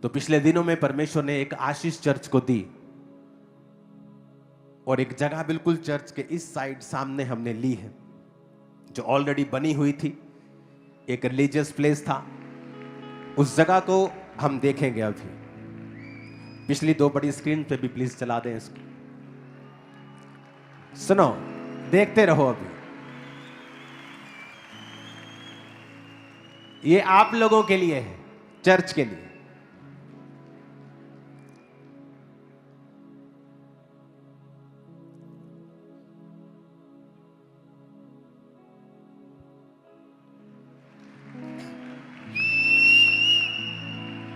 तो पिछले दिनों में परमेश्वर ने एक आशीष चर्च को दी और एक जगह बिल्कुल चर्च के इस साइड सामने हमने ली है, जो ऑलरेडी बनी हुई थी, एक रिलीजियस प्लेस था। उस जगह को हम देखेंगे अभी। पिछली 2 बड़ी स्क्रीन पे भी प्लीज चला दें इसको। सुनो, देखते रहो। अभी ये आप लोगों के लिए है, चर्च के लिए।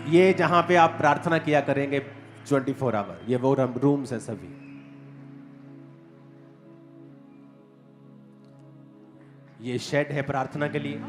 ये जहां पे आप प्रार्थना किया करेंगे 24 आवर, ये वो रूम्स है सभी। ये शेड है प्रार्थना के लिए।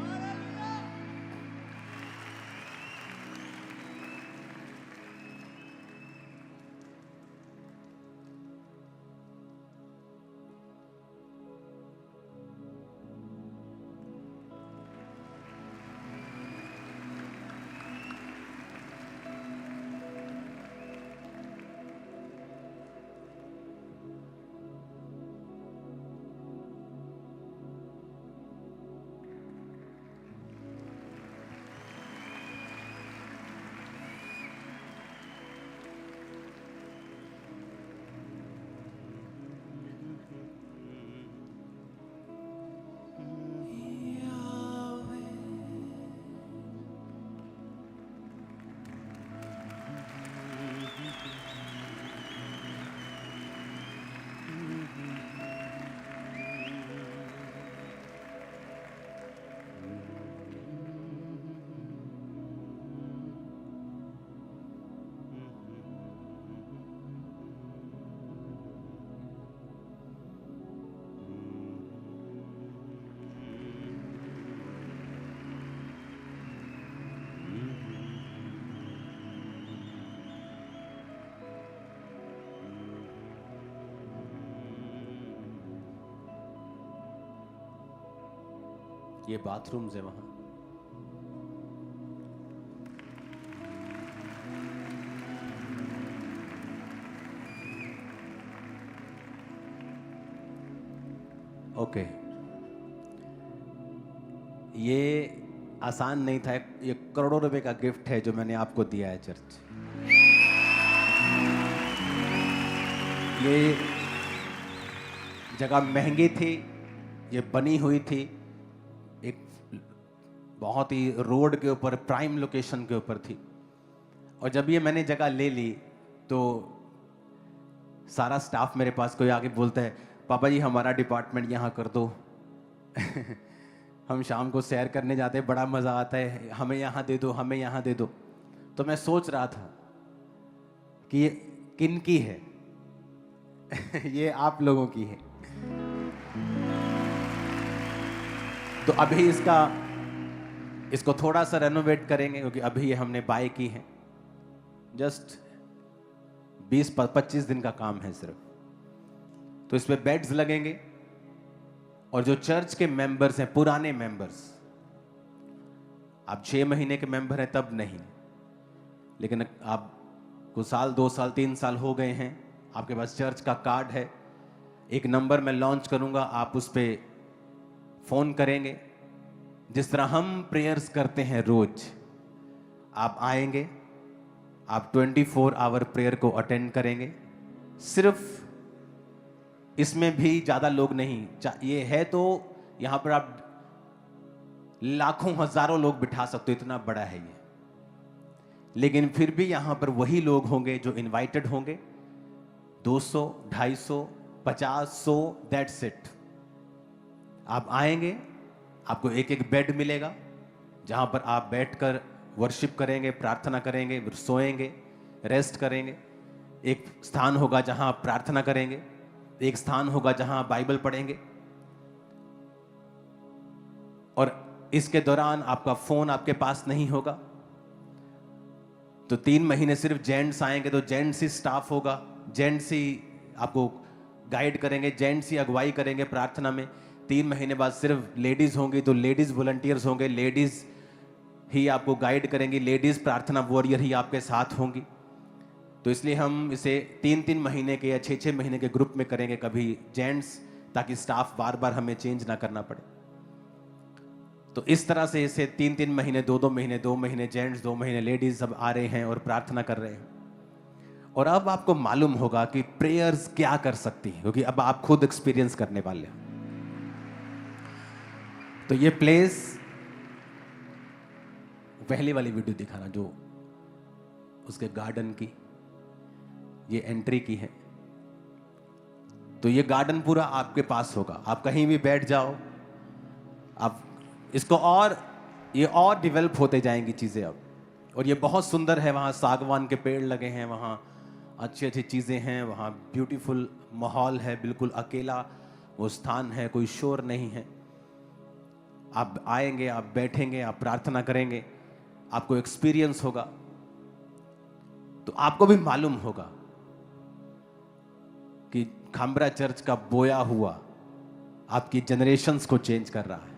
ये बाथरूम्स है वहां। ओके, ये आसान नहीं था। ये करोड़ों रुपए का गिफ्ट है जो मैंने आपको दिया है चर्च। ये जगह महंगी थी, ये बनी हुई थी एक बहुत ही रोड के ऊपर, प्राइम लोकेशन के ऊपर थी। और जब ये मैंने जगह ले ली तो सारा स्टाफ मेरे पास कोई आके बोलता है, पापा जी हमारा डिपार्टमेंट यहाँ कर दो। हम शाम को सैर करने जाते हैं, बड़ा मज़ा आता है, हमें यहाँ दे दो, हमें यहाँ दे दो। तो मैं सोच रहा था कि ये किन की है। ये आप लोगों की है। तो अभी इसको थोड़ा सा रेनोवेट करेंगे, क्योंकि अभी ये हमने बाय की है। जस्ट 20-25 दिन का काम है सिर्फ। तो इस पे बेड्स लगेंगे और जो चर्च के मेंबर्स हैं, पुराने मेंबर्स, आप 6 महीने के मेंबर हैं तब नहीं, लेकिन आप कुछ साल, 2 साल, 3 साल हो गए हैं, आपके पास चर्च का कार्ड है, एक नंबर मैं लॉन्च करूंगा, आप उस पर फोन करेंगे। जिस तरह हम प्रेयर्स करते हैं रोज, आप आएंगे, आप 24 आवर प्रेयर को अटेंड करेंगे। सिर्फ इसमें भी ज्यादा लोग नहीं, ये है तो यहां पर आप लाखों हजारों लोग बिठा सकते हो, इतना बड़ा है ये। लेकिन फिर भी यहां पर वही लोग होंगे जो इनवाइटेड होंगे, 200, 250, 50, 100, दैट्स इट। आप आएंगे, आपको एक एक बेड मिलेगा जहां पर आप बैठकर वर्शिप करेंगे, प्रार्थना करेंगे, सोएंगे, रेस्ट करेंगे। एक स्थान होगा जहां आप प्रार्थना करेंगे, एक स्थान होगा जहां आप बाइबल पढ़ेंगे। और इसके दौरान आपका फोन आपके पास नहीं होगा। तो 3 महीने सिर्फ जेंट्स आएंगे, तो जेंट्स ही स्टाफ होगा, जेंट्स ही आपको गाइड करेंगे, जेंट्स ही अगुवाई करेंगे प्रार्थना में। 3 महीने बाद सिर्फ लेडीज होंगी, तो लेडीज वॉलंटियर्स होंगे, लेडीज ही आपको गाइड करेंगी, लेडीज प्रार्थना वॉरियर ही आपके साथ होंगी। तो इसलिए हम इसे 3-3 महीने के या 6-6 महीने के ग्रुप में करेंगे, कभी जेंट्स, ताकि स्टाफ बार बार हमें चेंज ना करना पड़े। तो इस तरह से इसे 3-3 महीने, 2-2 महीने, 2 महीने जेंट्स, 2 महीने लेडीज सब आ रहे हैं और प्रार्थना कर रहे हैं। और अब आपको मालूम होगा कि प्रेयर्स क्या कर सकती है, क्योंकि अब आप खुद एक्सपीरियंस करने वाले हो। तो ये प्लेस, पहली वाली वीडियो दिखाना जो उसके गार्डन की, ये एंट्री की है। तो ये गार्डन पूरा आपके पास होगा, आप कहीं भी बैठ जाओ, आप इसको और ये और डेवलप होते जाएंगी चीजें अब। और ये बहुत सुंदर है, वहाँ सागवान के पेड़ लगे हैं, वहाँ अच्छी अच्छी चीजें हैं, वहाँ ब्यूटीफुल माहौल है, बिल्कुल अकेला वो स्थान है, कोई शोर नहीं है। आप आएंगे, आप बैठेंगे, आप प्रार्थना करेंगे, आपको एक्सपीरियंस होगा, तो आपको भी मालूम होगा कि खामरा चर्च का बोया हुआ आपकी जनरेशंस को चेंज कर रहा है।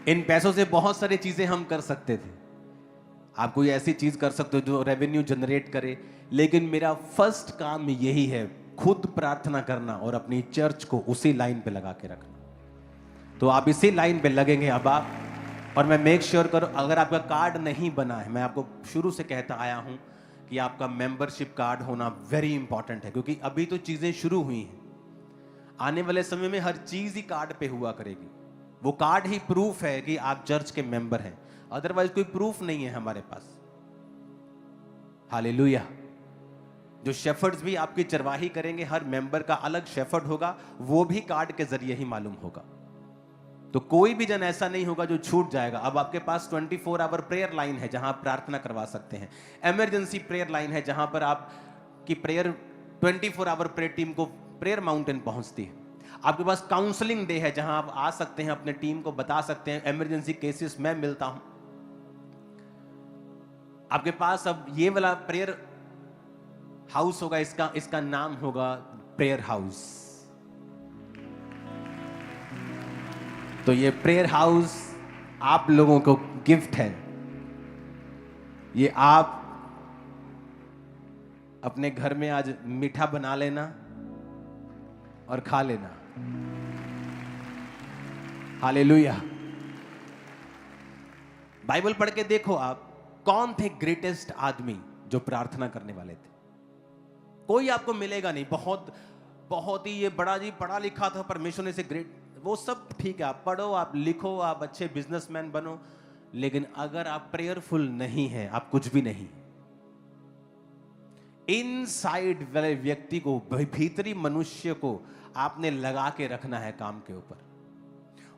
इन पैसों से बहुत सारी चीजें हम कर सकते थे, आप कोई ऐसी चीज कर सकते हो जो रेवेन्यू जनरेट करे, लेकिन मेरा फर्स्ट काम यही है, खुद प्रार्थना करना और अपनी चर्च को उसी लाइन पे लगा के रखना। तो आप इसी लाइन पे लगेंगे अब आप। और मैं मेक श्योर करो, अगर आपका कार्ड नहीं बना है, मैं आपको शुरू से कहता आया हूं कि आपका मेंबरशिप कार्ड होना वेरी इंपॉर्टेंट है, क्योंकि अभी तो चीजें शुरू हुई हैं, आने वाले समय में हर चीज ही कार्ड पे हुआ करेगी। वो कार्ड ही प्रूफ है कि आप चर्च के मेंबर हैं, अदरवाइज कोई प्रूफ नहीं है हमारे पास। हालेलुया। जो शेफर्ड्स भी आपकी चरवाही करेंगे, हर मेंबर का अलग शेफर्ड होगा, वो भी कार्ड के जरिए ही मालूम होगा। तो कोई भी जन ऐसा नहीं होगा जो छूट जाएगा। अब आपके पास 24 आवर प्रेयर लाइन है जहां आप प्रार्थना करवा सकते हैं, इमरजेंसी प्रेयर लाइन है जहां पर आप की प्रेयर 24 आवर प्रेयर टीम को प्रेयर माउंटेन पहुंचती है। आपके पास काउंसलिंग डे है जहां आप आ सकते हैं, अपने टीम को बता सकते हैं, इमरजेंसी केसेस मैं मिलता हूं। आपके पास अब ये वाला प्रेयर हाउस होगा, इसका नाम होगा प्रेयर हाउस। तो ये प्रेयर हाउस आप लोगों को गिफ्ट है, ये आप अपने घर में आज मीठा बना लेना और खा लेना। हालेलुया। बाइबल पढ़ के देखो आप, कौन थे ग्रेटेस्ट आदमी जो प्रार्थना करने वाले थे? कोई आपको मिलेगा नहीं बहुत ही ये बड़ा जी पढ़ा लिखा था, परमेश्वर ने से ग्रेट, वो सब ठीक है, आप पढ़ो, आप लिखो, आप अच्छे बिजनेसमैन बनो, लेकिन अगर आप प्रेयरफुल नहीं हैं, आप कुछ भी नहीं। इनसाइड वाले व्यक्ति को, भीतरी मनुष्य को आपने लगा के रखना है काम के ऊपर,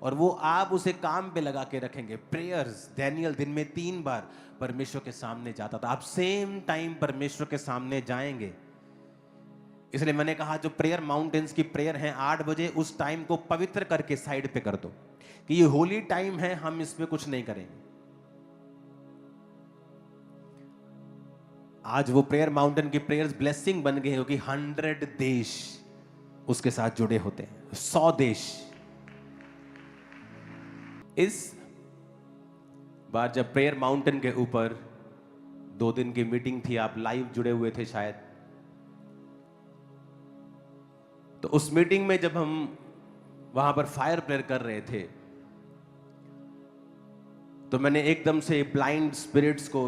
और वो आप उसे काम पे लगा के रखेंगे। प्रेयर्स, डैनियल दिन में 3 बार परमेश्वर के सामने जाता था, आप सेम टाइम परमेश्वर के सामने जाएंगे। इसलिए मैंने कहा जो प्रेयर माउंटेन्स की प्रेयर है 8 बजे, उस टाइम को पवित्र करके साइड पे कर दो कि ये होली टाइम है, हम इस पे कुछ नहीं करेंगे। आज वो प्रेयर माउंटेन की प्रेयर्स ब्लेसिंग बन गई, क्योंकि 100 देश उसके साथ जुड़े होते हैं, 100 देश। इस बार जब प्रेयर माउंटेन के ऊपर 2 दिन की मीटिंग थी, आप लाइव जुड़े हुए थे शायद, तो उस मीटिंग में जब हम वहां पर फायर प्रेयर कर रहे थे, तो मैंने एकदम से ब्लाइंड स्पिरिट्स को,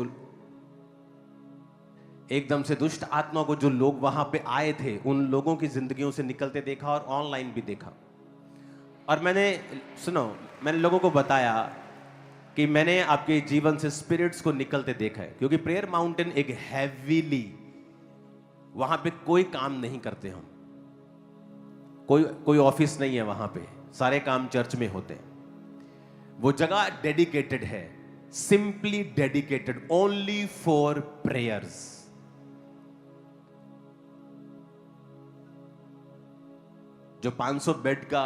एकदम से दुष्ट आत्मा को, जो लोग वहां पे आए थे उन लोगों की जिंदगियों से निकलते देखा, और ऑनलाइन भी देखा। और मैंने लोगों को बताया कि मैंने आपके जीवन से स्पिरिट्स को निकलते देखा है, क्योंकि प्रेयर माउंटेन एक हैवीली, वहां पे कोई काम नहीं करते हम, कोई ऑफिस नहीं है वहां पे, सारे काम चर्च में होते हैं। वो जगह डेडिकेटेड है, simply dedicated only for prayers. जो 500 बेड का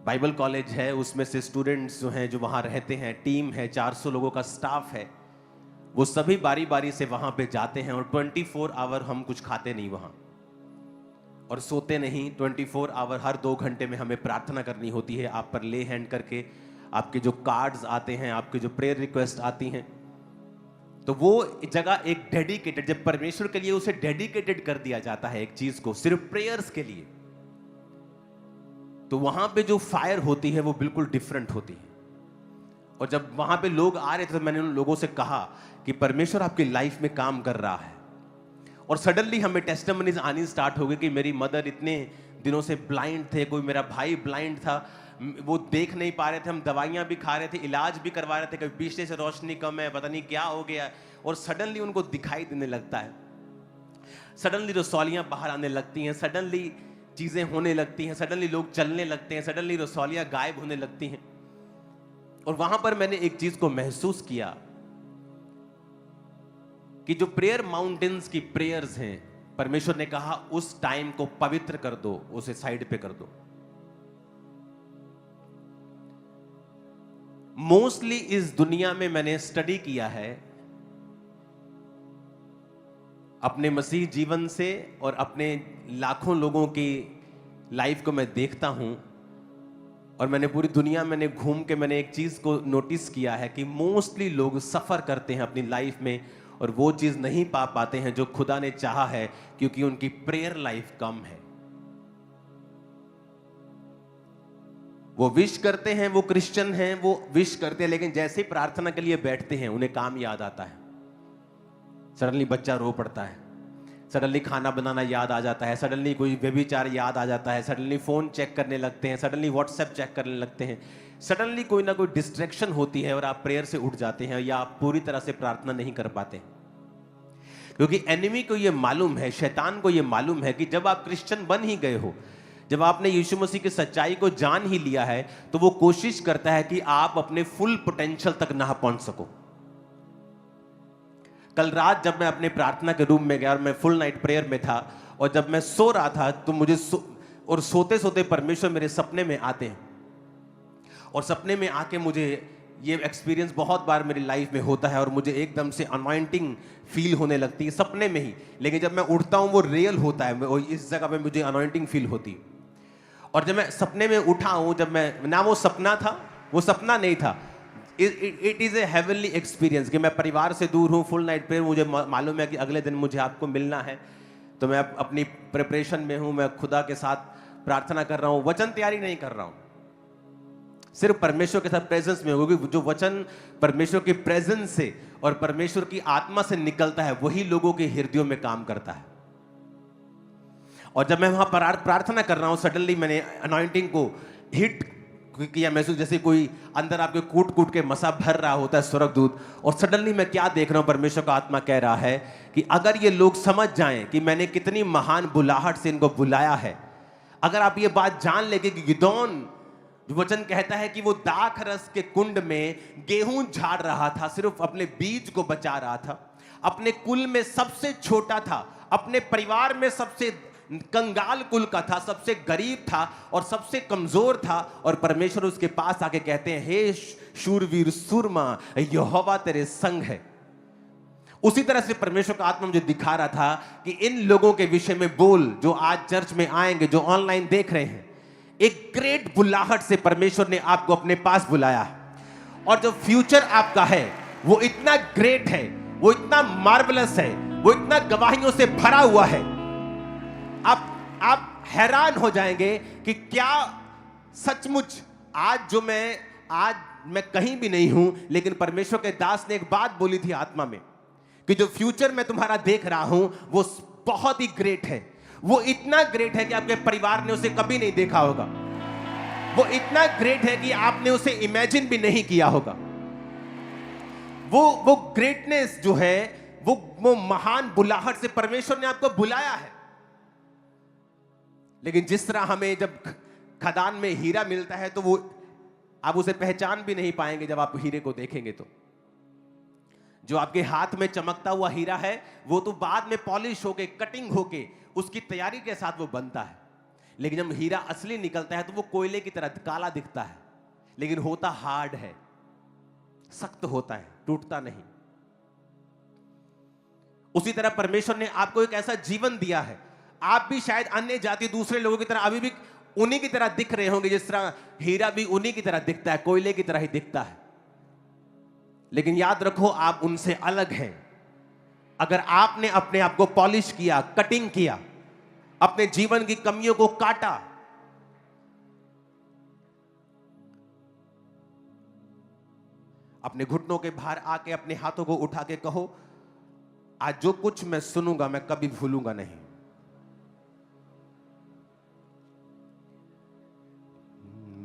बाइबल कॉलेज है, उसमें से स्टूडेंट्स जो हैं, जो वहां रहते हैं, टीम है, 400 लोगों का स्टाफ है, वो सभी बारी बारी से वहां पे जाते हैं, और 24 आवर हम कुछ खाते नहीं वहां। और सोते नहीं। 24 आवर हर 2 घंटे में हमें प्रार्थना करनी होती है। आप पर ले हैंड करके आपके जो कार्ड्स आते हैं, आपके जो प्रेयर रिक्वेस्ट आती हैं, तो वो जगह एक डेडिकेटेड, जब परमेश्वर के लिए उसे डेडिकेटेड कर दिया जाता है एक चीज को सिर्फ प्रेयर्स के लिए, तो वहां पे जो फायर होती है वो बिल्कुल डिफरेंट होती है। और जब वहां पे लोग आ रहे थे तो मैंने उन लोगों से कहा कि परमेश्वर आपकी लाइफ में काम कर रहा है। और सडनली हमें टेस्टिमनीज आनी स्टार्ट हो गई कि मेरी मदर इतने दिनों से ब्लाइंड थे, कोई मेरा भाई ब्लाइंड था, वो देख नहीं पा रहे थे, हम दवाइयां भी खा रहे थे, इलाज भी करवा रहे थे, कभी पीछे से रोशनी कम है, पता नहीं क्या हो गया, और सडनली उनको दिखाई देने लगता है, सडनली रसौलियां बाहर आने लगती हैं, सडनली चीजें होने लगती हैं, सडनली लोग चलने लगते हैं, सडनली रसौलियां गायब होने लगती हैं। और वहां पर मैंने एक चीज को महसूस किया कि जो प्रेयर माउंटेन्स की प्रेयर्स हैं, परमेश्वर ने कहा उस टाइम को पवित्र कर दो, उसे साइड पे कर दो। मोस्टली इस दुनिया में मैंने स्टडी किया है अपने मसीह जीवन से, और अपने लाखों लोगों की लाइफ को मैं देखता हूं, और मैंने पूरी दुनिया में घूम के मैंने एक चीज को नोटिस किया है कि मोस्टली लोग सफर करते हैं अपनी लाइफ में, और वो चीज नहीं पा पाते हैं जो खुदा ने चाहा है, क्योंकि उनकी प्रेयर लाइफ कम है। वो विश करते हैं, वो क्रिश्चियन हैं, वो विश करते हैं, लेकिन जैसे ही प्रार्थना के लिए बैठते हैं उन्हें काम याद आता है, सडनली बच्चा रो पड़ता है, सडनली खाना बनाना याद आ जाता है, सडनली कोई व्यभिचार याद आ जाता है, सडनली फोन चेक करने लगते हैं, सडनली व्हाट्सएप चेक करने लगते हैं, सडनली कोई ना कोई डिस्ट्रैक्शन होती है और आप प्रेयर से उठ जाते हैं, या आप पूरी तरह से प्रार्थना नहीं कर पाते। क्योंकि एनिमी को यह मालूम है, शैतान को यह मालूम है कि जब आप क्रिश्चियन बन ही गए हो, जब आपने यीशु मसीह की सच्चाई को जान ही लिया है, तो वो कोशिश करता है कि आप अपने फुल पोटेंशियल तक ना पहुंच सको। कल रात जब मैं अपने प्रार्थना के रूम में गया और मैं फुल नाइट प्रेयर में था, और जब मैं सो रहा था तो मुझे और सोते सोते परमेश्वर मेरे सपने में आते हैं, और सपने में आके मुझे ये एक्सपीरियंस बहुत बार मेरी लाइफ में होता है, और मुझे एकदम से अनॉइंटिंग फील होने लगती है सपने में ही, लेकिन जब मैं उठता हूं वो रियल होता है, इस जगह पे मुझे अनॉइंटिंग फील होती है। और जब मैं सपने में उठा हूं, जब मैं ना, वो सपना था, वो सपना नहीं था, it is a heavenly experience कि मैं परिवार से दूर हूं, फुल नाइट प्रेयर, मुझे मालूम है कि अगले दिन मुझे आपको मिलना है, तो मैं अपनी प्रिपरेशन में हूं, मैं खुदा के साथ प्रार्थना कर रहा हूं, वचन तैयारी नहीं कर रहा हूं, सिर्फ परमेश्वर के साथ प्रेजेंस में हूं, क्योंकि जो वचन परमेश्वर की प्रेजेंस से और परमेश्वर की आत्मा से निकलता है वही लोगों के हृदयों में काम करता है। और जब मैं वहां पर प्रार्थना कर रहा हूं, सडनली मैंने अनॉइंटिंग को हिट किया, महसूस जैसे कोई अंदर आपके कूट कूट के मसा भर रहा होता है स्वर्गदूत, और सडनली मैं क्या देख रहा हूं, परमेश्वर का आत्मा कह रहा है कि अगर ये लोग समझ जाएं कि मैंने कितनी महान बुलाहट से इनको बुलाया है, अगर आप ये बात जान लेंगे कि गिदोन, जो वचन कहता है कि वो दाख रस के कुंड में गेहूं झाड़ रहा था, सिर्फ अपने बीज को बचा रहा था, अपने कुल में सबसे छोटा था, अपने परिवार में सबसे कंगाल कुल का था, सबसे गरीब था और सबसे कमजोर था, और परमेश्वर उसके पास आके कहते हैं, हे शूरवीर सुरमा, यहोवा तेरे संग है। उसी तरह से परमेश्वर का आत्मा मुझे दिखा रहा था कि इन लोगों के विषय में बोल, जो आज चर्च में आएंगे, जो ऑनलाइन देख रहे हैं, एक ग्रेट बुलाहट से परमेश्वर ने आपको अपने पास बुलाया है, और जो फ्यूचर आपका है वो इतना ग्रेट है, वो इतना मार्वलस है, वो इतना गवाहियों से भरा हुआ है, आप हैरान हो जाएंगे कि क्या सचमुच आज मैं कहीं भी नहीं हूं, लेकिन परमेश्वर के दास ने एक बात बोली थी आत्मा में कि जो फ्यूचर मैं तुम्हारा देख रहा हूं वो बहुत ही ग्रेट है, वो इतना ग्रेट है कि आपके परिवार ने उसे कभी नहीं देखा होगा, वो इतना ग्रेट है कि आपने उसे इमेजिन भी नहीं किया होगा। वो ग्रेटनेस जो है, वो महान बुलाहट से परमेश्वर ने आपको बुलाया है। लेकिन जिस तरह हमें जब खदान में हीरा मिलता है तो वो आप उसे पहचान भी नहीं पाएंगे जब आप हीरे को देखेंगे, तो जो आपके हाथ में चमकता हुआ हीरा है वो तो बाद में पॉलिश होके, कटिंग होके, उसकी तैयारी के साथ वो बनता है, लेकिन जब हीरा असली निकलता है तो वो कोयले की तरह काला दिखता है, लेकिन होता हार्ड है, सख्त होता है, टूटता नहीं। उसी तरह परमेश्वर ने आपको एक ऐसा जीवन दिया है, आप भी शायद अन्य जाति दूसरे लोगों की तरह अभी भी उन्हीं की तरह दिख रहे होंगे, जिस तरह हीरा भी उन्हीं की तरह दिखता है, कोयले की तरह ही दिखता है। लेकिन याद रखो, आप उनसे अलग हैं। अगर आपने अपने आप को पॉलिश किया, कटिंग किया, अपने जीवन की कमियों को काटा, अपने घुटनों के बाहर आके अपने हाथों को उठा के कहो, आज जो कुछ मैं सुनूंगा मैं कभी भूलूंगा नहीं।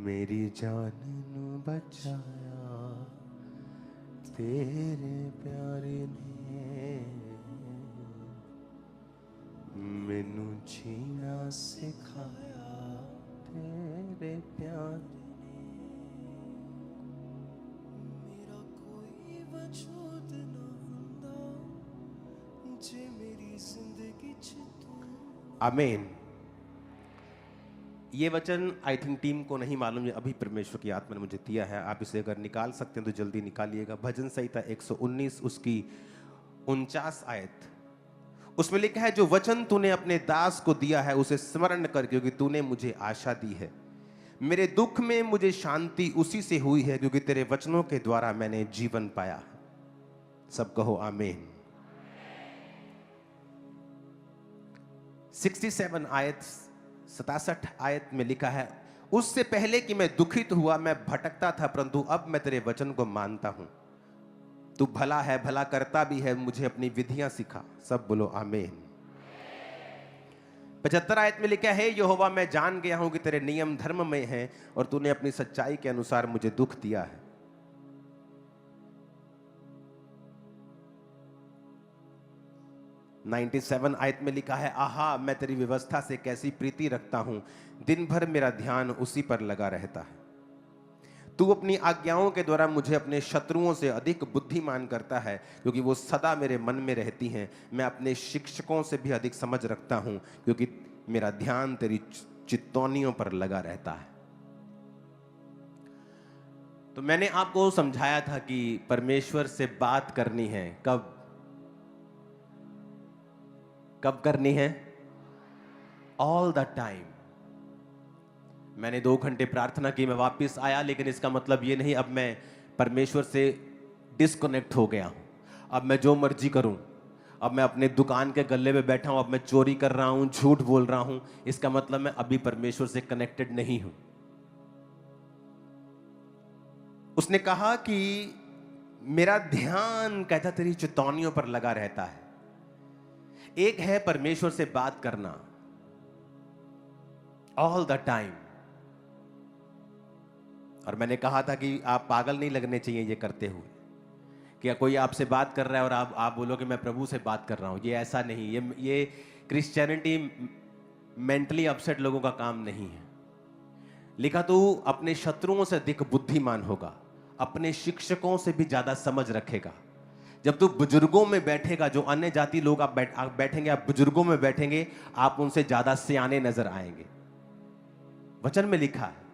मेरी जान नू बचाया तेरे प्यारे ने, मैनू जीना सिखाया तेरे प्यार ने। मेरा कोई वजूद ना हुंदा जे मेरी जिंदगी च तू। आमीन। ये वचन आई थिंक टीम को नहीं मालूम, ये अभी परमेश्वर की आत्मा ने मुझे दिया है। आप इसे अगर निकाल सकते हैं तो जल्दी निकालिएगा। भजन संहिता 119 उसकी 49 आयत, उसमें लिखा है, जो वचन तूने अपने दास को दिया है उसे स्मरण कर, क्योंकि तूने मुझे आशा दी है। मेरे दुख में मुझे शांति उसी से हुई है, क्योंकि तेरे वचनों के द्वारा मैंने जीवन पाया। सब कहो आमीन। 67 आयत 67 आयत में लिखा है, उससे पहले कि मैं दुखित हुआ मैं भटकता था, परंतु अब मैं तेरे वचन को मानता हूं। तू भला है, भला करता भी है, मुझे अपनी विधियां सिखा। सब बोलो आमीन। 75 आयत में लिखा है, यहोवा मैं जान गया हूं कि तेरे नियम धर्म में हैं और तूने अपनी सच्चाई के अनुसार मुझे दुख दिया है। नाइन्टी 97 आयत में लिखा है, आहा मैं तेरी व्यवस्था से कैसी प्रीति रखता हूं, दिन भर मेरा ध्यान उसी पर लगा रहता है। तू अपनी आज्ञाओं के द्वारा मुझे अपने शत्रुओं से अधिक बुद्धिमान करता है, क्योंकि वो सदा मेरे मन में रहती हैं। मैं अपने शिक्षकों से भी अधिक समझ रखता हूं, क्योंकि मेरा ध्यान तेरी चितौनियों पर लगा रहता है। तो मैंने आपको समझाया था कि परमेश्वर से बात करनी है, कब करनी है? All the time. मैंने 2 घंटे प्रार्थना की, मैं वापस आया, लेकिन इसका मतलब ये नहीं अब मैं परमेश्वर से डिस्कनेक्ट हो गया हूं, अब मैं जो मर्जी करूं, अब मैं अपने दुकान के गल्ले में बैठा हूं, अब मैं चोरी कर रहा हूं, झूठ बोल रहा हूं, इसका मतलब मैं अभी परमेश्वर से कनेक्टेड नहीं हूं। उसने कहा कि मेरा ध्यान, कहता, तेरी चितौनियों पर लगा रहता है। एक है परमेश्वर से बात करना ऑल द टाइम, और मैंने कहा था कि आप पागल नहीं लगने चाहिए ये करते हुए। क्या कोई आपसे बात कर रहा है और आप बोलो कि मैं प्रभु से बात कर रहा हूं, ये ऐसा नहीं। ये क्रिश्चियनिटी मेंटली अपसेट लोगों का काम नहीं है। लिखा, तू अपने शत्रुओं से अधिक बुद्धिमान होगा, अपने शिक्षकों से भी ज्यादा समझ रखेगा। जब तू बुजुर्गों में बैठेगा, जो अन्य जाति लोग आप बैठेंगे, आप बुजुर्गों में बैठेंगे, आप उनसे ज्यादा सियाने नजर आएंगे। वचन में लिखा है।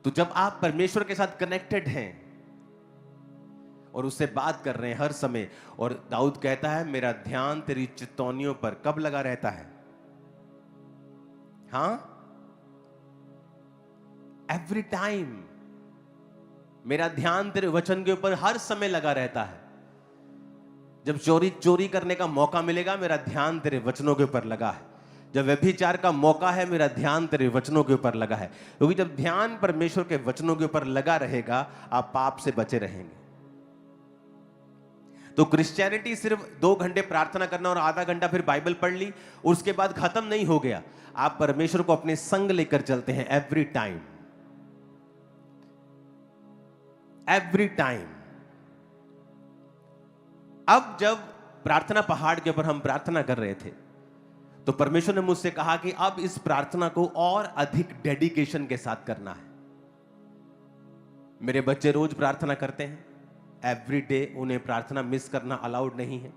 तो जब आप परमेश्वर के साथ कनेक्टेड हैं और उससे बात कर रहे हैं हर समय, और दाऊद कहता है, मेरा ध्यान तेरी चितौनियों पर कब लगा रहता है? हां, एवरी टाइम। मेरा ध्यान तेरे वचन के ऊपर हर समय लगा रहता है। जब चोरी करने का मौका मिलेगा, मेरा ध्यान तेरे वचनों के ऊपर लगा है। जब व्यभिचार का मौका है, मेरा ध्यान तेरे वचनों के ऊपर लगा है। क्योंकि जब ध्यान परमेश्वर के वचनों के ऊपर लगा रहेगा, आप पाप से बचे रहेंगे। तो क्रिश्चियनिटी सिर्फ 2 घंटे प्रार्थना करना और आधा घंटा फिर बाइबल पढ़ ली, उसके बाद खत्म नहीं हो गया। आप परमेश्वर को अपने संग लेकर चलते हैं एवरी टाइम, एवरी टाइम। अब जब प्रार्थना पहाड़ के ऊपर हम प्रार्थना कर रहे थे, तो परमेश्वर ने मुझसे कहा कि अब इस प्रार्थना को और अधिक डेडिकेशन के साथ करना है। मेरे बच्चे रोज प्रार्थना करते हैं, एवरी डे, उन्हें प्रार्थना मिस करना अलाउड नहीं है।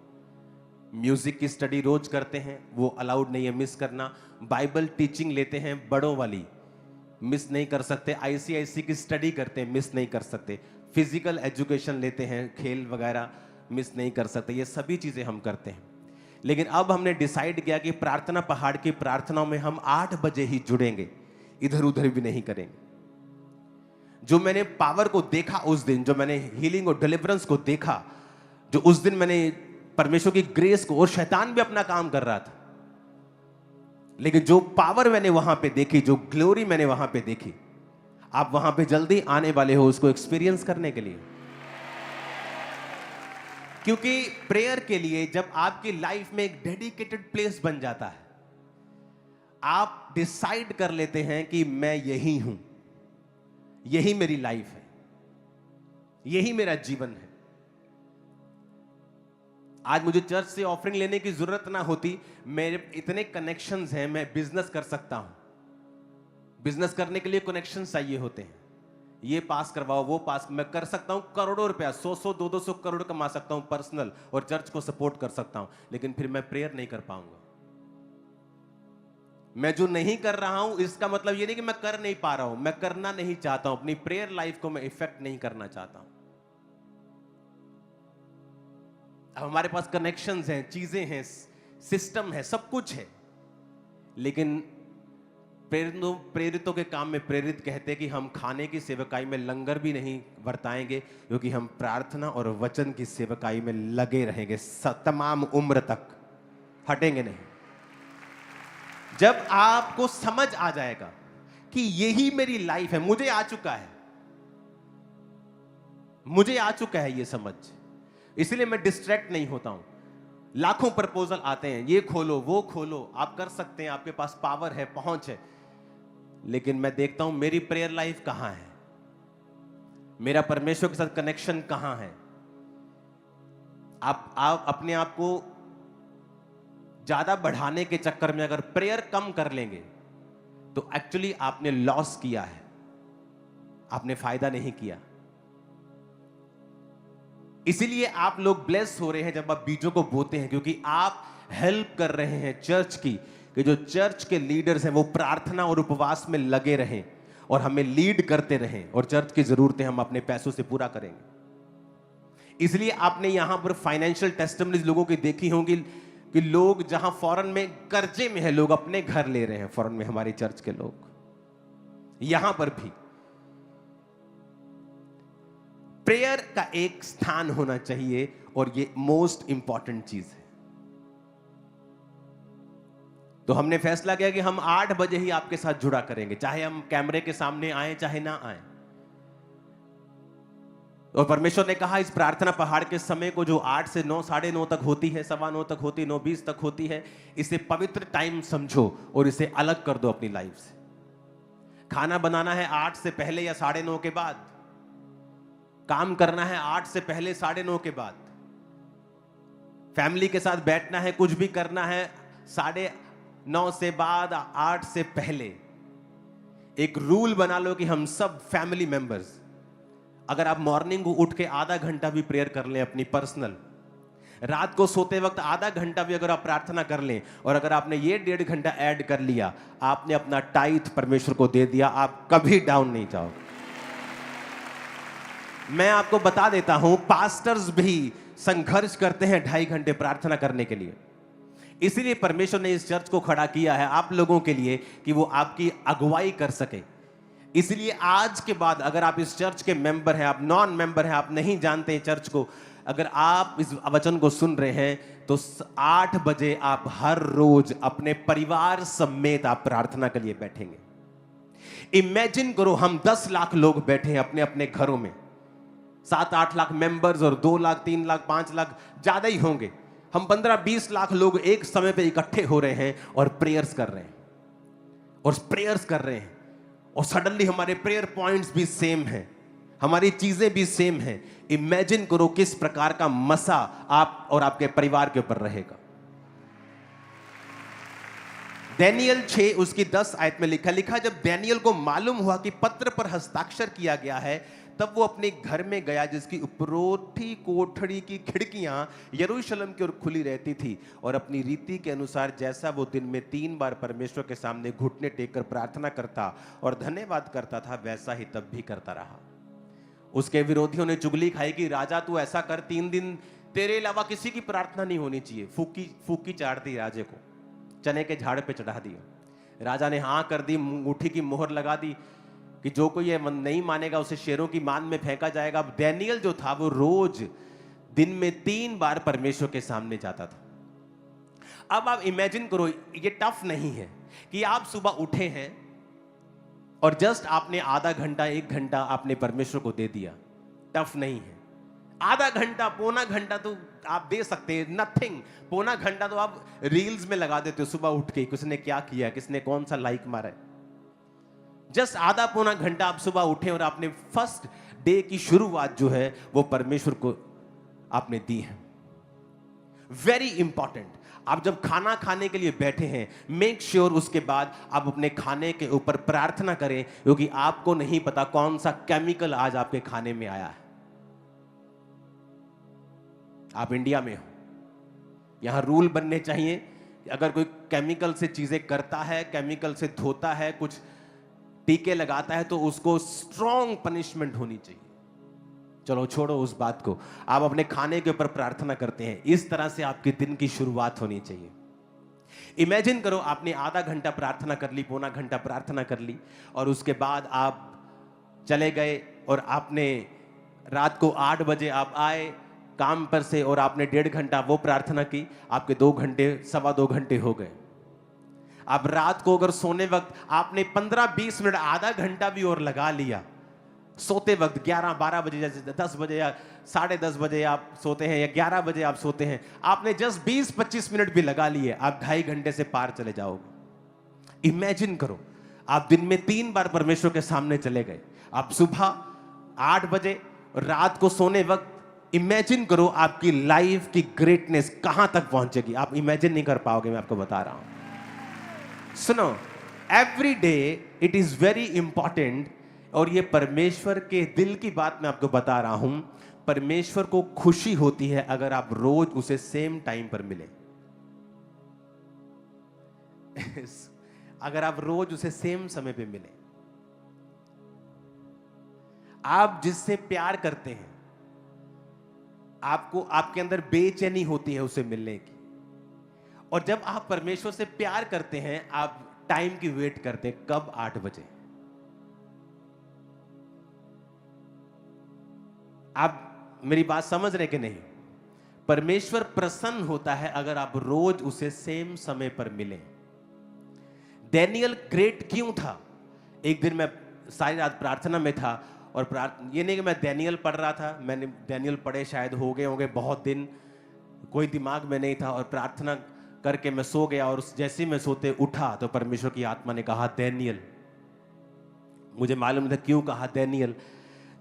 म्यूजिक की स्टडी रोज करते हैं, वो अलाउड नहीं है मिस करना। बाइबल टीचिंग लेते हैं बड़ों वाली, मिस नहीं कर सकते। आईसीआईसी की स्टडी करते हैं, मिस नहीं कर सकते। फिजिकल एजुकेशन लेते हैं, खेल वगैरह मिस नहीं कर सकते। ये सभी चीजें हम करते हैं। लेकिन अब हमने डिसाइड किया कि प्रार्थना पहाड़ की प्रार्थनाओं में हम 8 बजे ही जुड़ेंगे, इधर उधर भी नहीं करेंगे। जो मैंने पावर को देखा उस दिन, जो मैंने हीलिंग और डिलीवरेंस को देखा, जो उस दिन मैंने परमेश्वर की ग्रेस को, और शैतान भी अपना काम कर रहा था, लेकिन जो पावर मैंने वहां पे देखी, जो ग्लोरी मैंने वहां पे देखी, आप वहां पे जल्दी आने वाले हो उसको एक्सपीरियंस करने के लिए। क्योंकि प्रेयर के लिए जब आपकी लाइफ में एक डेडिकेटेड प्लेस बन जाता है, आप डिसाइड कर लेते हैं कि मैं यही हूं, यही मेरी लाइफ है, यही मेरा जीवन है। आज मुझे चर्च से ऑफरिंग लेने की जरूरत ना होती, मेरे इतने कनेक्शंस हैं, मैं बिजनेस कर सकता हूं। बिजनेस करने के लिए कनेक्शंस चाहिए होते हैं, ये पास करवाओ, वो पास, मैं कर सकता हूं करोड़ों रुपया, 100 200 करोड़ कमा सकता हूं पर्सनल, और चर्च को सपोर्ट कर सकता हूं, लेकिन फिर मैं प्रेयर नहीं कर पाऊंगा। मैं जो नहीं कर रहा हूं इसका मतलब ये नहीं कि मैं कर नहीं पा रहा हूं, मैं करना नहीं चाहता हूं, अपनी प्रेयर लाइफ को मैं इफेक्ट नहीं करना चाहता हूं। अब हमारे पास कनेक्शंस हैं, चीजें हैं, सिस्टम है, सब कुछ है, लेकिन प्रेरितों के काम में प्रेरित कहते हैं कि हम खाने की सेवकाई में लंगर भी नहीं बरताएंगे, क्योंकि हम प्रार्थना और वचन की सेवकाई में लगे रहेंगे तमाम उम्र तक, हटेंगे नहीं। जब आपको समझ आ जाएगा कि यही मेरी लाइफ है, मुझे आ चुका है, मुझे आ चुका है ये समझ, इसलिए मैं डिस्ट्रैक्ट नहीं होता हूं। लाखों प्रपोजल आते हैं, ये खोलो वो खोलो, आप कर सकते हैं, आपके पास पावर है, पहुंच है, लेकिन मैं देखता हूं मेरी प्रेयर लाइफ कहां है, मेरा परमेश्वर के साथ कनेक्शन कहां है। आप अपने आप को ज्यादा बढ़ाने के चक्कर में अगर प्रेयर कम कर लेंगे तो एक्चुअली आपने लॉस किया है, आपने फायदा नहीं किया। इसीलिए आप लोग ब्लेस हो रहे हैं जब आप बीजों को बोते हैं, क्योंकि आप हेल्प कर रहे हैं चर्च की, कि जो चर्च के लीडर्स हैं वो प्रार्थना और उपवास में लगे रहें और हमें लीड करते रहें, और चर्च की जरूरतें हम अपने पैसों से पूरा करेंगे। इसलिए आपने यहां पर फाइनेंशियल टेस्टिमनीज लोगों की देखी होंगी कि लोग जहां फॉरेन में कर्जे में है, लोग अपने घर ले रहे हैं फॉरेन में, हमारी चर्च के लोग। यहां पर भी प्रेयर का एक स्थान होना चाहिए, और ये मोस्ट इंपॉर्टेंट चीज है। तो हमने फैसला किया कि हम 8 बजे ही आपके साथ जुड़ा करेंगे, चाहे हम कैमरे के सामने आए चाहे ना आए। और परमेश्वर ने कहा इस प्रार्थना पहाड़ के समय को, जो 8 से 9, 9:30 तक होती है, 9:15 तक होती है, 9:20 तक होती है, इसे पवित्र टाइम समझो और इसे अलग कर दो अपनी लाइफ से। खाना बनाना है 8 से पहले या 9:30 के बाद, काम करना है 8 से पहले 9:30 के बाद, फैमिली के साथ बैठना है, कुछ भी करना है 9:30 से बाद, 8 से पहले। एक रूल बना लो कि हम सब फैमिली मेंबर्स, अगर आप मॉर्निंग को उठ के आधा घंटा भी प्रेयर कर लें अपनी पर्सनल, रात को सोते वक्त आधा घंटा भी अगर आप प्रार्थना कर लें, और अगर आपने ये 1.5 घंटा ऐड कर लिया, आपने अपना टाइथ परमेश्वर को दे दिया, आप कभी डाउन नहीं जाओगे। मैं आपको बता देता हूं, पास्टर्स भी संघर्ष करते हैं 2.5 घंटे प्रार्थना करने के लिए। इसीलिए परमेश्वर ने इस चर्च को खड़ा किया है आप लोगों के लिए, कि वो आपकी अगुवाई कर सके। इसलिए आज के बाद अगर आप इस चर्च के मेंबर हैं, आप नॉन मेंबर हैं, आप नहीं जानते चर्च को, अगर आप इस वचन को सुन रहे हैं तो 8 बजे आप हर रोज अपने परिवार समेत आप प्रार्थना के लिए बैठेंगे। इमेजिन करो हम 10 लाख लोग बैठे हैं अपने अपने घरों में, 7-8 लाख मेंबर्स, और 2 लाख 3 लाख 5 लाख ज्यादा ही होंगे, हम 15-20 लाख लोग एक समय पे इकट्ठे हो रहे हैं और प्रेयर्स कर रहे हैं, और प्रेयर्स कर रहे हैं, और सडनली हमारे प्रेयर पॉइंट्स भी सेम हैं, हमारी चीजें भी सेम हैं। इमेजिन करो किस प्रकार का मसा आप और आपके परिवार के ऊपर रहेगा। दानियेल 6 उसकी 10 आयत में लिखा, जब दानियेल को मालूम हुआ कि पत्र पर हस्ताक्षर किया गया है, तब वो अपने घर में गया, जिसकी उपरोठी कोठरी की खिड़कियां यरूशलेम की ओर खुली रहती थी, और अपनी रीति के अनुसार जैसा वो दिन में 3 बार परमेश्वर के सामने घुटने टेक कर प्रार्थना करता और धन्यवाद करता था, वैसा ही तब भी करता रहा। उसके विरोधियों ने चुगली खाई कि राजा तू ऐसा कर, 3 दिन तेरे अलावा किसी की प्रार्थना नहीं होनी चाहिए। फूकी चाट दी राजे को, चने के झाड़ पे चढ़ा दिया। राजा ने हाँ कर दी, मुट्ठी की मोहर लगा दी कि जो कोई ये नहीं मानेगा उसे शेरों की मान में फेंका जाएगा। अब डैनियल जो था वो रोज दिन में 3 बार परमेश्वर के सामने जाता था। अब आप इमेजिन करो, ये टफ नहीं है कि आप सुबह उठे हैं और जस्ट आपने आधा घंटा 1 घंटा आपने परमेश्वर को दे दिया। टफ नहीं है। आधा घंटा, पौना घंटा तो आप दे सकते हैं, नथिंग। पौना घंटा तो आप रील्स में लगा देते हो सुबह उठ के, किसने क्या किया, किसने कौन सा लाइक मारा है। जस्ट आधा पौना घंटा आप सुबह उठे और आपने फर्स्ट डे की शुरुआत जो है वो परमेश्वर को आपने दी है। Very important. आप जब खाना खाने के लिए बैठे हैं, मेक श्योर उसके बाद आप अपने खाने के ऊपर प्रार्थना करें, क्योंकि आपको नहीं पता कौन सा केमिकल आज आपके खाने में आया है। आप इंडिया में हो, यहां रूल बनने चाहिए कि अगर कोई केमिकल से चीजें करता है, केमिकल से धोता है, कुछ टीके लगाता है, तो उसको स्ट्रॉन्ग पनिशमेंट होनी चाहिए। चलो छोड़ो उस बात को, आप अपने खाने के ऊपर प्रार्थना करते हैं। इस तरह से आपके दिन की शुरुआत होनी चाहिए। इमेजिन करो आपने आधा घंटा प्रार्थना कर ली, पौना घंटा प्रार्थना कर ली, और उसके बाद आप चले गए और आपने रात को 8 बजे आप आए काम पर से और आपने 1.5 घंटा वो प्रार्थना की। आपके 2 घंटे, 2.25 घंटे हो गए। अब रात को अगर सोने वक्त आपने 15-20 मिनट, आधा घंटा भी और लगा लिया, सोते वक्त 11-12 बजे, जैसे 10 बजे या 10:30 बजे आप सोते हैं या 11 बजे आप सोते हैं, आपने जस्ट 20-25 मिनट भी लगा लिए, आप 2.5 घंटे से पार चले जाओगे। इमेजिन करो आप दिन में 3 बार परमेश्वर के सामने चले गए। आप सुबह 8 बजे, रात को सोने वक्त। इमेजिन करो आपकी लाइफ की ग्रेटनेस कहां तक पहुंचेगी, आप इमेजिन नहीं कर पाओगे। मैं आपको बता रहा हूं, सुनो, every day it is very important. और ये परमेश्वर के दिल की बात मैं आपको बता रहा हूं। परमेश्वर को खुशी होती है अगर आप रोज उसे सेम टाइम पर मिले। अगर आप रोज उसे सेम समय पे मिले। आप जिससे प्यार करते हैं, आपको, आपके अंदर बेचैनी होती है उसे मिलने की। और जब आप परमेश्वर से प्यार करते हैं, आप टाइम की वेट करते हैं, कब 8 बजे। आप मेरी बात समझ रहे कि नहीं? परमेश्वर प्रसन्न होता है अगर आप रोज उसे सेम समय पर मिलें। डैनियल ग्रेट क्यों था? एक दिन मैं सारी रात प्रार्थना में था, और ये नहीं कि मैं डैनियल पढ़ रहा था, मैंने डैनियल पढ़े शायद हो गए होंगे बहुत दिन, कोई दिमाग में नहीं था, और प्रार्थना करके मैं सो गया। और जैसे ही मैं सोते उठा तो परमेश्वर की आत्मा ने कहा डैनियल। मुझे मालूम था क्यों कहा डैनियल।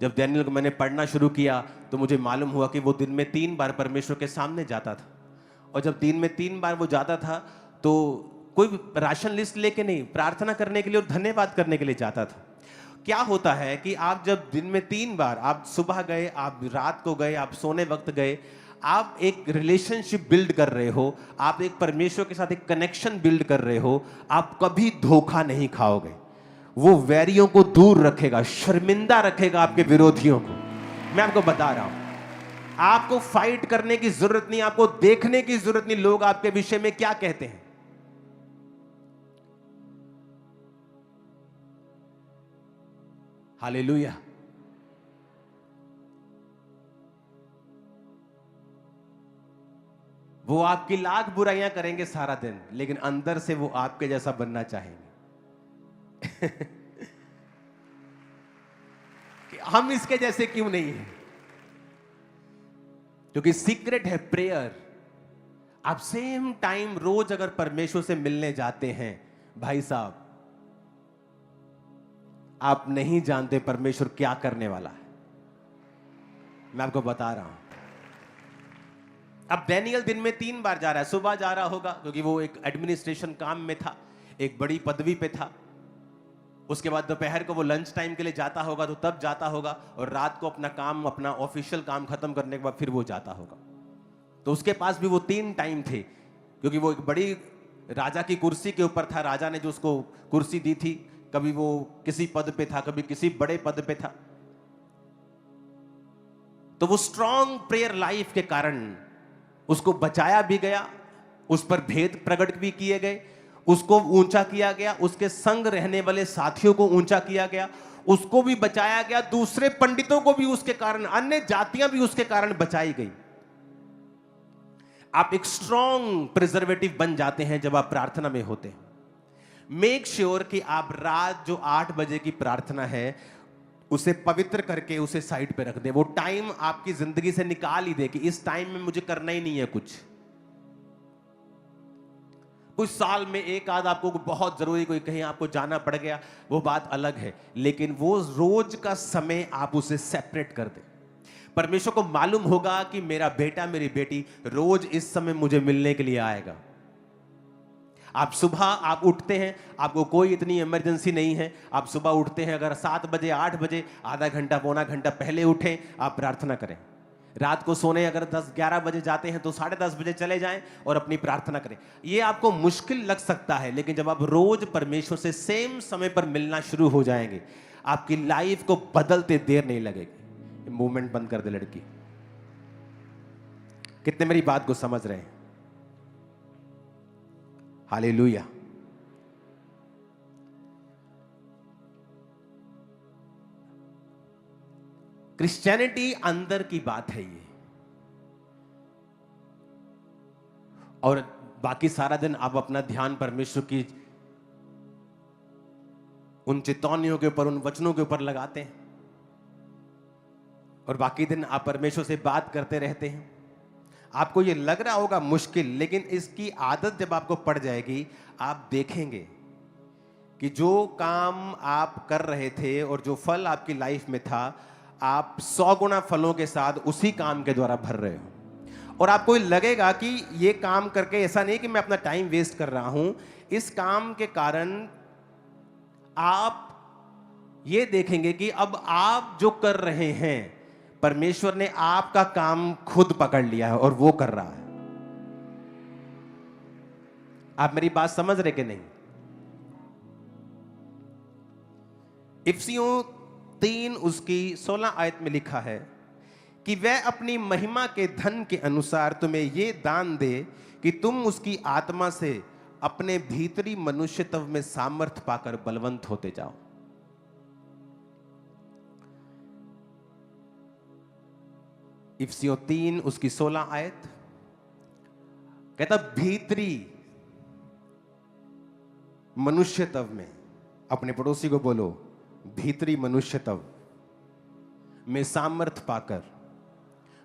जब डैनियल को मैंने पढ़ना शुरू किया तो मुझे मालूम हुआ कि वो दिन में 3 बार परमेश्वर के सामने जाता था। और जब दिन में 3 बार वो जाता था तो कोई राशन लिस्ट लेके नहीं, प्रार्थना करने के लिए और धन्यवाद करने के लिए जाता था। क्या होता है कि आप जब दिन में 3 बार, आप सुबह गए, आप रात को गए, आप सोने वक्त गए, आप एक रिलेशनशिप बिल्ड कर रहे हो, आप एक परमेश्वर के साथ एक कनेक्शन बिल्ड कर रहे हो। आप कभी धोखा नहीं खाओगे। वो वैरियों को दूर रखेगा, शर्मिंदा रखेगा आपके विरोधियों को। मैं आपको बता रहा हूं, आपको फाइट करने की जरूरत नहीं, आपको देखने की जरूरत नहीं लोग आपके विषय में क्या कहते हैं। हालेलुया। वो आपकी लाख बुराइयां करेंगे सारा दिन, लेकिन अंदर से वो आपके जैसा बनना चाहेंगे। कि हम इसके जैसे क्यों नहीं हैं? क्योंकि सीक्रेट है प्रेयर। आप सेम टाइम रोज अगर परमेश्वर से मिलने जाते हैं, भाई साहब, आप नहीं जानते परमेश्वर क्या करने वाला है। मैं आपको बता रहा हूं। अब डैनियल दिन में 3 बार जा रहा है। सुबह जा रहा होगा क्योंकि वो एक एडमिनिस्ट्रेशन काम में था, एक बड़ी पदवी पे था। उसके बाद दोपहर को वो लंच टाइम के लिए जाता होगा तो तब जाता होगा, और रात को अपना काम, अपना ऑफिशियल काम खत्म करने के बाद फिर वो जाता होगा। तो उसके पास भी वो 3 टाइम थे, क्योंकि वो एक बड़ी राजा की कुर्सी के ऊपर था। राजा ने जो उसको कुर्सी दी थी, कभी वो किसी पद पे था, कभी किसी बड़े पद पे था। तो वो स्ट्रॉन्ग प्रेयर लाइफ के कारण उसको बचाया भी गया, उस पर भेद प्रकट भी किए गए, उसको ऊंचा किया गया, उसके संग रहने वाले साथियों को ऊंचा किया गया, उसको भी बचाया गया, दूसरे पंडितों को भी उसके कारण, अन्य जातियां भी उसके कारण बचाई गई। आप एक स्ट्रॉन्ग प्रिजर्वेटिव बन जाते हैं जब आप प्रार्थना में होते हैं। मेक श्योर कि आप रात जो 8 बजे की प्रार्थना है उसे पवित्र करके उसे साइड पे रख दे। वो टाइम आपकी जिंदगी से निकाल ही दे कि इस टाइम में मुझे करना ही नहीं है कुछ साल में एक आध आपको बहुत जरूरी कोई कहीं आपको जाना पड़ गया, वो बात अलग है, लेकिन वो रोज का समय आप उसे सेपरेट कर दे। परमेश्वर को मालूम होगा कि मेरा बेटा मेरी बेटी रोज इस समय मुझे मिलने के लिए आएगा। आप सुबह आप उठते हैं, आपको कोई इतनी इमरजेंसी नहीं है, आप सुबह उठते हैं, अगर 7 बजे 8 बजे आधा घंटा पौना घंटा पहले उठें, आप प्रार्थना करें। रात को सोने अगर 10-11 बजे जाते हैं तो 10:30 बजे चले जाएं और अपनी प्रार्थना करें। यह आपको मुश्किल लग सकता है, लेकिन जब आप रोज परमेश्वर से सेम समय पर मिलना शुरू हो जाएंगे, आपकी लाइफ को बदलते देर नहीं लगेगी। मूवमेंट बंद कर दे लड़की। कितने मेरी बात को समझ रहे हैं? हालेलुया। क्रिश्चियनिटी अंदर की बात है ये, और बाकी सारा दिन आप अपना ध्यान परमेश्वर की उन चेतावनियों के ऊपर, उन वचनों के ऊपर लगाते हैं, और बाकी दिन आप परमेश्वर से बात करते रहते हैं। आपको ये लग रहा होगा मुश्किल, लेकिन इसकी आदत जब आपको पड़ जाएगी, आप देखेंगे कि जो काम आप कर रहे थे और जो फल आपकी लाइफ में था, आप 100 गुना फलों के साथ उसी काम के द्वारा भर रहे हो। और आपको लगेगा कि ये काम करके ऐसा नहीं कि मैं अपना टाइम वेस्ट कर रहा हूं, इस काम के कारण आप ये देखेंगे कि अब आप जो कर रहे हैं, परमेश्वर ने आपका काम खुद पकड़ लिया है और वो कर रहा है। आप मेरी बात समझ रहे कि नहीं? इफिसियों 3 उसकी 16 आयत में लिखा है कि वह अपनी महिमा के धन के अनुसार तुम्हें यह दान दे कि तुम उसकी आत्मा से अपने भीतरी मनुष्यत्व में सामर्थ पाकर बलवंत होते जाओ। इफिसियों 3 उसकी 16 आयत कहता, भीतरी मनुष्यत्व में, अपने पड़ोसी को बोलो, भीतरी मनुष्यत्व में सामर्थ पाकर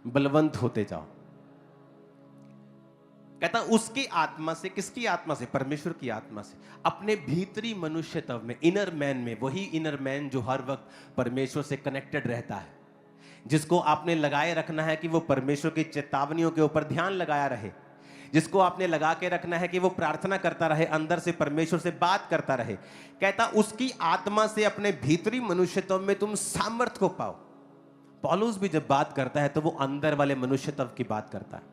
बलवंत होते जाओ। कहता उसकी आत्मा से, किसकी आत्मा से? परमेश्वर की आत्मा से, अपने भीतरी मनुष्यत्व में, इनर मैन में, वही इनर मैन जो हर वक्त परमेश्वर से कनेक्टेड रहता है, जिसको आपने लगाए रखना है कि वो परमेश्वर की चेतावनियों के ऊपर ध्यान लगाया रहे, जिसको आपने लगा के रखना है कि वो प्रार्थना करता रहे, अंदर से परमेश्वर से बात करता रहे। कहता उसकी आत्मा से अपने भीतरी मनुष्यत्व में तुम सामर्थ को पाओ। पौलुस भी जब बात करता है तो वो अंदर वाले मनुष्यत्व की बात करता है।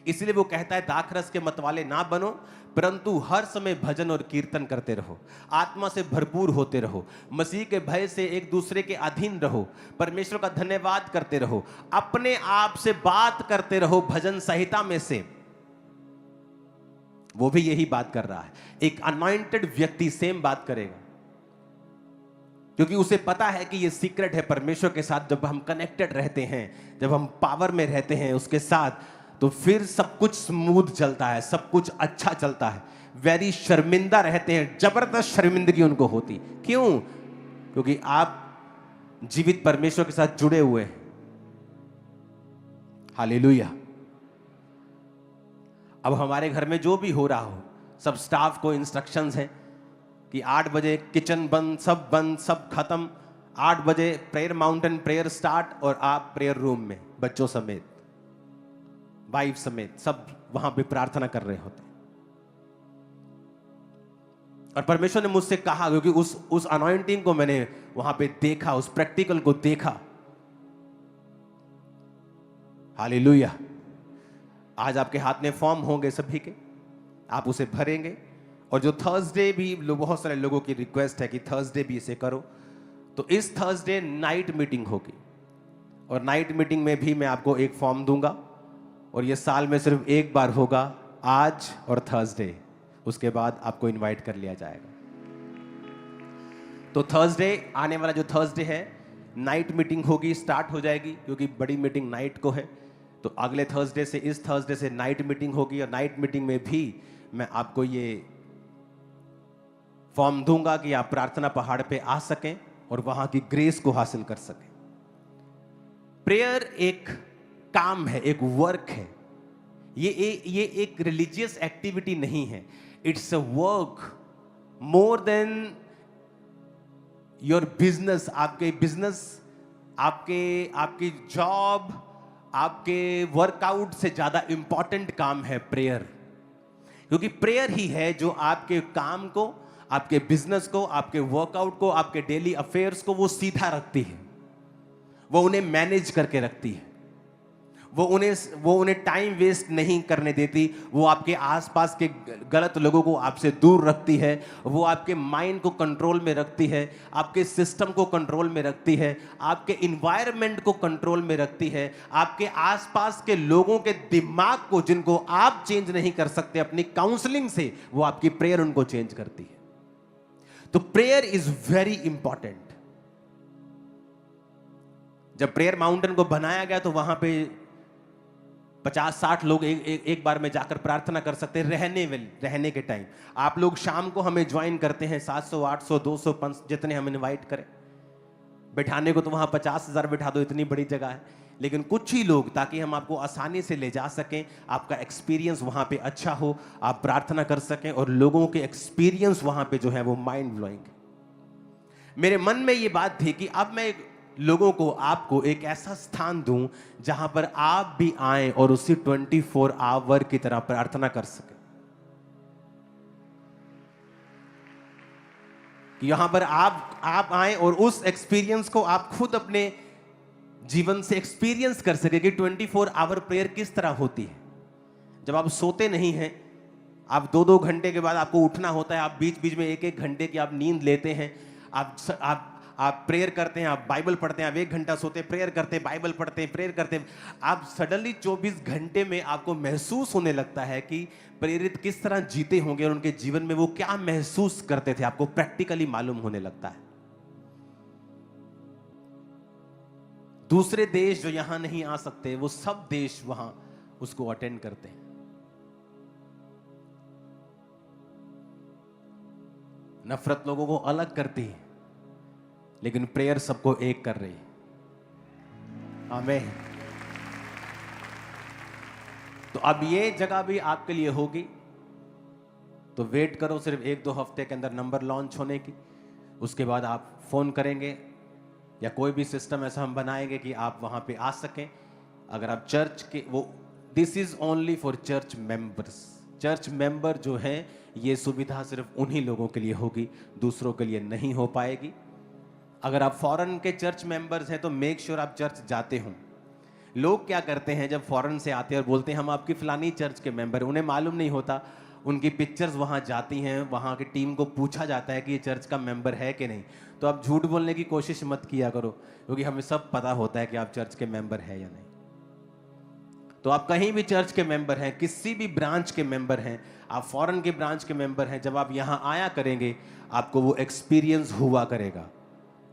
इसलिए वो कहता है दाखरस के मतवाले ना बनो, परंतु हर समय भजन और कीर्तन करते रहो, आत्मा से भरपूर होते रहो, मसीह के भय से एक दूसरे के अधीन रहो, परमेश्वर का धन्यवाद करते रहो, अपने आप से बात करते रहो भजन संहिता में से। वो भी यही बात कर रहा है। एक अनॉइंटेड व्यक्ति सेम बात करेगा, क्योंकि उसे पता है कि ये सीक्रेट है परमेश्वर के साथ। जब हम कनेक्टेड रहते हैं, जब हम पावर में रहते हैं उसके साथ, तो फिर सब कुछ स्मूथ चलता है, सब कुछ अच्छा चलता है। वेरी शर्मिंदा रहते हैं, जबरदस्त शर्मिंदगी उनको होती। क्यों? क्योंकि आप जीवित परमेश्वर के साथ जुड़े हुए हैं। हालेलुया। अब हमारे घर में जो भी हो रहा हो, सब स्टाफ को इंस्ट्रक्शंस हैं कि 8 बजे किचन बंद, सब खत्म, 8 बजे प्रेयर माउंटेन प्रेयर स्टार्ट, और आप प्रेयर रूम में बच्चों समेत, वाइफ समेत सब वहां पे प्रार्थना कर रहे होते। और परमेश्वर ने मुझसे कहा, क्योंकि उस अनॉइंटिंग को मैंने वहां पे देखा, उस प्रैक्टिकल को देखा। हालेलुया। आज आपके हाथ में फॉर्म होंगे सभी के, आप उसे भरेंगे। और जो थर्सडे भी बहुत सारे लोगों की रिक्वेस्ट है कि थर्सडे भी इसे करो, तो इस थर्सडे नाइट मीटिंग होगी। और नाइट मीटिंग में भी मैं आपको एक फॉर्म दूंगा, और ये साल में सिर्फ एक बार होगा, आज और थर्सडे। उसके बाद आपको इनवाइट कर लिया जाएगा। तो थर्सडे, आने वाला जो थर्सडे है, नाइट मीटिंग होगी, स्टार्ट हो जाएगी, क्योंकि बड़ी मीटिंग नाइट को है। तो अगले थर्सडे से, इस थर्सडे से नाइट मीटिंग होगी, और नाइट मीटिंग में भी मैं आपको ये फॉर्म दूंगा कि आप प्रार्थना पहाड़ पे आ सकें और वहां की ग्रेस को हासिल कर सकें। प्रेयर एक काम है, एक वर्क है। ये एक रिलीजियस एक्टिविटी नहीं है। It's a work more than your business. आपके बिजनेस, आपकी जॉब, आपके वर्कआउट से ज्यादा इंपॉर्टेंट काम है प्रेयर। क्योंकि प्रेयर ही है जो आपके काम को, आपके बिजनेस को, आपके वर्कआउट को, आपके डेली अफेयर्स को वो सीधा रखती है, वो उन्हें मैनेज करके रखती है, वो उन्हें टाइम वेस्ट नहीं करने देती, वो आपके आसपास के गलत लोगों को आपसे दूर रखती है, वो आपके माइंड को कंट्रोल में रखती है, आपके सिस्टम को कंट्रोल में रखती है, आपके इन्वायरमेंट को कंट्रोल में रखती है, आपके आसपास के लोगों के दिमाग को, जिनको आप चेंज नहीं कर सकते अपनी काउंसलिंग से, वो आपकी प्रेयर उनको चेंज करती है। तो प्रेयर इज वेरी इंपॉर्टेंट। जब प्रेयर माउंटेन को बनाया गया तो वहां पे 50-60 लोग एक बार में जाकर प्रार्थना कर सकते हैं रहने के टाइम। आप लोग शाम को हमें ज्वाइन करते हैं, 700, 800, 200, 500 जितने हम इनवाइट करें। बैठाने को तो वहां 50,000 बैठा दो, इतनी बड़ी जगह है। लेकिन कुछ ही लोग, ताकि हम आपको आसानी से ले जा सकें, आपका एक्सपीरियंस वहां पे अच्छा हो, आप प्रार्थना कर सकें, और लोगों के एक्सपीरियंस वहां पे जो है वो माइंड ब्लोइंग। मेरे मन में ये बात थी कि अब मैं लोगों को, आपको एक ऐसा स्थान दूं जहां पर आप भी आए और उसी 24 आवर की तरह प्रार्थना कर सके। कि यहां पर आप आए और उस एक्सपीरियंस को आप खुद अपने जीवन से एक्सपीरियंस कर सके कि 24 आवर प्रेयर किस तरह होती है। जब आप सोते नहीं हैं, आप 2-2 घंटे के बाद आपको उठना होता है, आप बीच बीच में 1-1 घंटे की आप नींद लेते हैं, आप प्रेयर करते हैं, आप बाइबल पढ़ते हैं, आप 1 घंटा सोते हैं, प्रेयर करते हैं, बाइबल पढ़ते हैं, प्रेयर करते हैं। आप सडनली 24 घंटे में आपको महसूस होने लगता है कि प्रेरित किस तरह जीते होंगे और उनके जीवन में वो क्या महसूस करते थे, आपको प्रैक्टिकली मालूम होने लगता है। दूसरे देश जो यहां नहीं आ सकते, वो सब देश वहां उसको अटेंड करते हैं। नफरत लोगों को अलग करती है, लेकिन प्रेयर सबको एक कर रही है। आमीन। तो अब ये जगह भी आपके लिए होगी, तो वेट करो सिर्फ 1-2 हफ्ते के अंदर नंबर लॉन्च होने की। उसके बाद आप फोन करेंगे या कोई भी सिस्टम ऐसा हम बनाएंगे कि आप वहां पे आ सकें। अगर आप चर्च के, वो this is only for church members. Church member जो है, ये सुविधा सिर्फ उन्हीं लोगों के लिए होगी, दूसरों के लिए नहीं हो पाएगी। अगर आप फॉरेन के चर्च मेंबर्स हैं तो मेक श्योर आप चर्च जाते हो। लोग क्या करते हैं, जब फॉरेन से आते हैं और बोलते हैं हम आपकी फलानी चर्च के मेंबर, उन्हें मालूम नहीं होता, उनकी पिक्चर्स वहां जाती हैं, वहां की टीम को पूछा जाता है कि ये चर्च का मेंबर है कि नहीं। तो आप झूठ बोलने की कोशिश मत किया करो, क्योंकि हमें सब पता होता है कि आप चर्च के मेंबर है या नहीं। तो आप कहीं भी चर्च के मेंबर हैं, किसी भी ब्रांच के मेंबर हैं, आप फॉरेन के ब्रांच के मेंबर हैं, जब आप यहां आया करेंगे आपको वो एक्सपीरियंस हुआ करेगा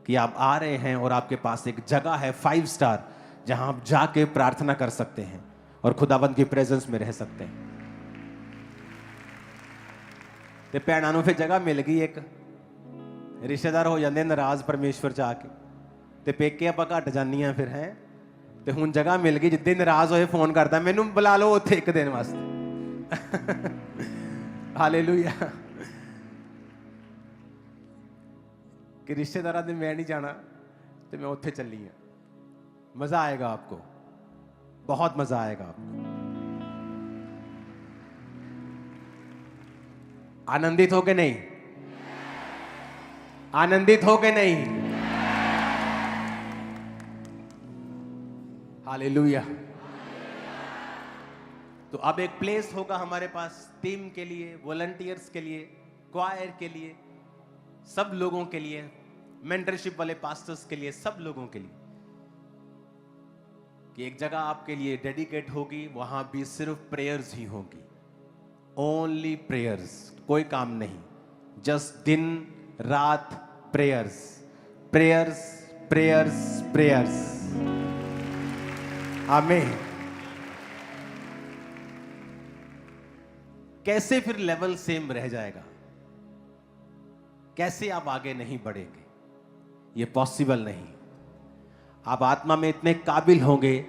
कि आप आ रहे हैं और आपके पास एक जगह है 5 स्टार, जहां आप जाके प्रार्थना कर सकते हैं और खुदाबंद की प्रेजेंस में रह सकते हैं। ते भैणों नूं फिर जगह मिल गई, एक रिश्तेदार हो जाते नाराज परमेश्वर च आके, ते पेके आपां घट जानियां फिर हैं। ते हुण जगह मिल गई, जिद्दे नाराज होए फोन करता मैनू बुला लो उत्थे एक दिन वास्ते। हालेलुया। कि रिश्तेदारा दिन मैं नहीं जाना, तो मैं उत्थे चली हाँ। मजा आएगा आपको, बहुत मजा आएगा आपको। आनंदित हो के नहीं? आनंदित हो के नहीं? हालेलुया। तो अब एक प्लेस होगा हमारे पास टीम के लिए, वॉलंटियर्स के लिए, क्वायर के लिए, सब लोगों के लिए, मेंटरशिप वाले पास्टर्स के लिए, सब लोगों के लिए। कि एक जगह आपके लिए डेडिकेट होगी, वहां भी सिर्फ प्रेयर्स ही होगी, ओनली प्रेयर्स, कोई काम नहीं, जस्ट दिन रात प्रेयर्स, प्रेयर्स, प्रेयर्स, प्रेयर्स। आमीन। कैसे फिर लेवल सेम रह जाएगा? कैसे आप आगे नहीं बढ़ेंगे? ये पॉसिबल नहीं। आप आत्मा में इतने काबिल होंगे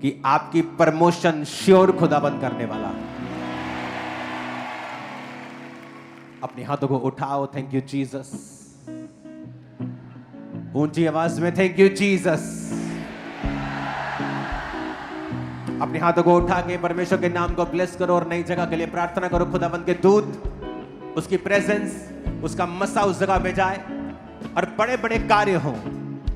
कि आपकी प्रमोशन श्योर खुदाबंद करने वाला। अपने हाथों को उठाओ, थैंक यू जीसस। ऊंची आवाज में थैंक यू जीसस। अपने हाथों को उठा के परमेश्वर के नाम को ब्लेस करो और नई जगह के लिए प्रार्थना करो। खुदाबंद के दूत, उसकी प्रेजेंस, उसका मसा उस जगह में जाए और बड़े बड़े कार्य हों।